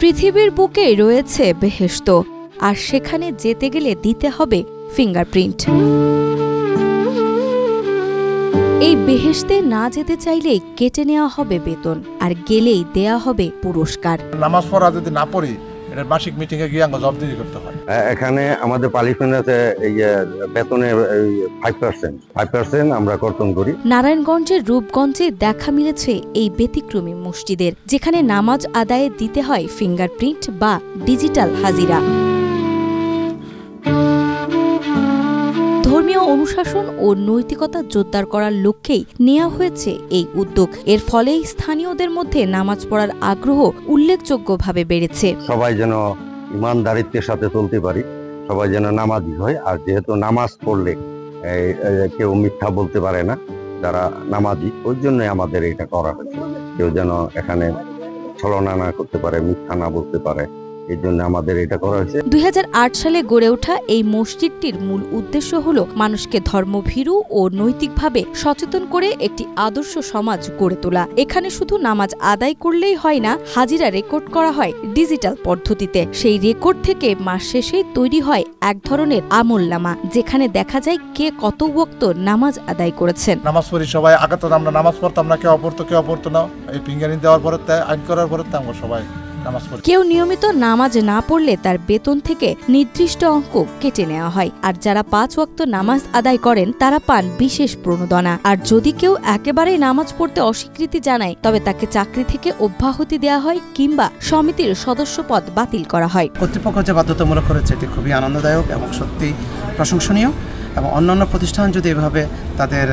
পৃথিবীর বুকে রয়েছে বেহেশত, আর সেখানে যেতে গেলে দিতে হবে ফিঙ্গারপ্রিন্ট। এই বেহেশতে না যেতে চাইলেই কেটে নেওয়া হবে বেতন, আর গেলেই দেয়া হবে পুরস্কার। নামাজ পড়া যদি না পড়ি, এটা মাসিক মিটিং এ গিয়ে জবাবদিহি করতে হয়। এখানে আমাদের পালিশমেন্টে এই বেতনের 5% আমরা কর্তন করি। নারায়ণগঞ্জের রূপগঞ্জে দেখা মিলেছে এই ব্যতিক্রমী মসজিদের, যেখানে নামাজ আদায়ে দিতে হয় ফিঙ্গারপ্রিন্ট বা ডিজিটাল হাজিরা। ধর্মীয় অনুশাসন ও নৈতিকতা জোরদার করার লক্ষ্যেই নেওয়া হয়েছে এই উদ্যোগ। এর ফলে স্থানীয়দের মধ্যে নামাজ পড়ার আগ্রহ উল্লেখযোগ্যভাবে বেড়েছে। সবাই যেন ইমানদারিত্বের সাথে চলতে পারি, সবাই যেন নামাজি হয়। আর যেহেতু নামাজ পড়লে কেউ মিথ্যা বলতে পারে না, যারা নামাজি, ওই জন্যই আমাদের এটা করা হয়েছে। কেউ যেন এখানে ছলনা না করতে পারে, মিথ্যা না বলতে পারে, এই জন্য আমাদের এটা করা হয়েছে। 2008 সালে গড়ে ওঠা এই মসজিদটির মূল উদ্দেশ্য হল মানুষকে ধর্মভীরু ও নৈতিকভাবে সচেতন করে একটি আদর্শ সমাজ গড়ে তোলা। এখানে শুধু নামাজ আদায় করলেই হয় না, হাজিরা রেকর্ড করা হয় ডিজিটাল পদ্ধতিতে। সেই রেকর্ড থেকে মাস শেষেই তৈরি হয় এক ধরনের আমলনামা, যেখানে দেখা যায় কে কত ওয়াক্ত নামাজ আদায় করেছেন। নামাজ পড়ি সবাই, আগে তো আমরা নামাজ পড়তাম না, কেউ পড়তো না। এই ফিঙ্গারিং দেওয়ার পরে, আইন করার পরে আমরা সবাই নামাজ পড়ি। কেউ নিয়মিত নামাজ না পড়লে তার বেতন থেকে নির্দিষ্ট অঙ্ক কেটে নেওয়া হয়, আর যারা 5 ওয়াক্ত নামাজ আদায় করেন তারা পান বিশেষ প্রণোদনা। আর যদি কেউ একেবারেই নামাজ পড়তে অস্বীকৃতি জানায়, তবে তাকে চাকরি থেকে অব্যাহতি দেওয়া হয় কিংবা সমিতির সদস্যপদ বাতিল করা হয়। কর্তৃপক্ষ যে বাধ্যতামূলক করেছে, এটি খুবই আনন্দদায়ক এবং সত্যি প্রশংসনীয়। এবং অন্যান্য প্রতিষ্ঠান যদি এভাবে তাদের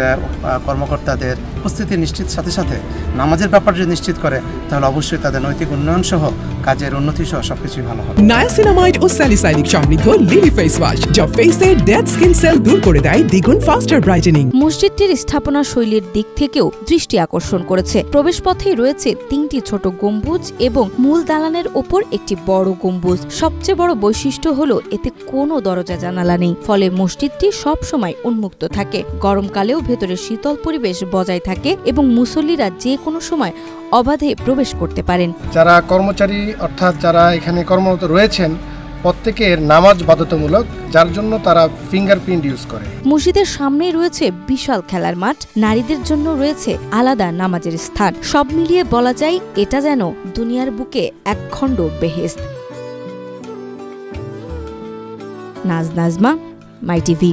কর্মকর্তাদের উপস্থিতি নিশ্চিত সাথে সাথে নামাজের ব্যাপার যদি নিশ্চিত করে, তাহলে অবশ্যই তাদের নৈতিক উন্নয়ন সহ কাজের উন্নতি সহ সবকিছুই ভালো হবে। নায়াসিনামাইড ও স্যালিসাইলিক সমৃদ্ধ লিলি ফেস ওয়াশ, যা ফেসের ডেড স্কিন সেল দূর করে দেয় দ্বিগুণ ফাস্টার ব্রাইটেনিং। মসজিদটির স্থাপনা শৈলীর দিক থেকেও দৃষ্টি আকর্ষণ করেছে। প্রবেশপথেই রয়েছে 3টি ছোট গম্বুজ এবং মূল দালানের ওপর একটি বড় গম্বুজ। সবচেয়ে বড় বৈশিষ্ট্য হলো এতে কোনো দরজা জানালা নেই, ফলে মসজিদটি সব সময় উন্মুক্ত থাকে। গরমকালেও ভেতরে শীতল পরিবেশ বজায় থাকে এবং মুসল্লিরা যে কোনো সময় অবাধে প্রবেশ করতে পারেন। যারা কর্মচারী অর্থাৎ যারা এখানে কর্মরত রয়েছেন, প্রত্যেকের নামাজ বাধ্যতামূলক, যার জন্য তারা ফিঙ্গারপ্রিন্ট ইউজ করে। মসজিদের সামনেই রয়েছে বিশাল খেলার মাঠ, নারীদের জন্য রয়েছে আলাদা নামাজের স্থান। সব মিলিয়ে বলা যায় এটা যেন দুনিয়ার বুকে একখণ্ড বেহেশত। নাজমা, মাই টিভি।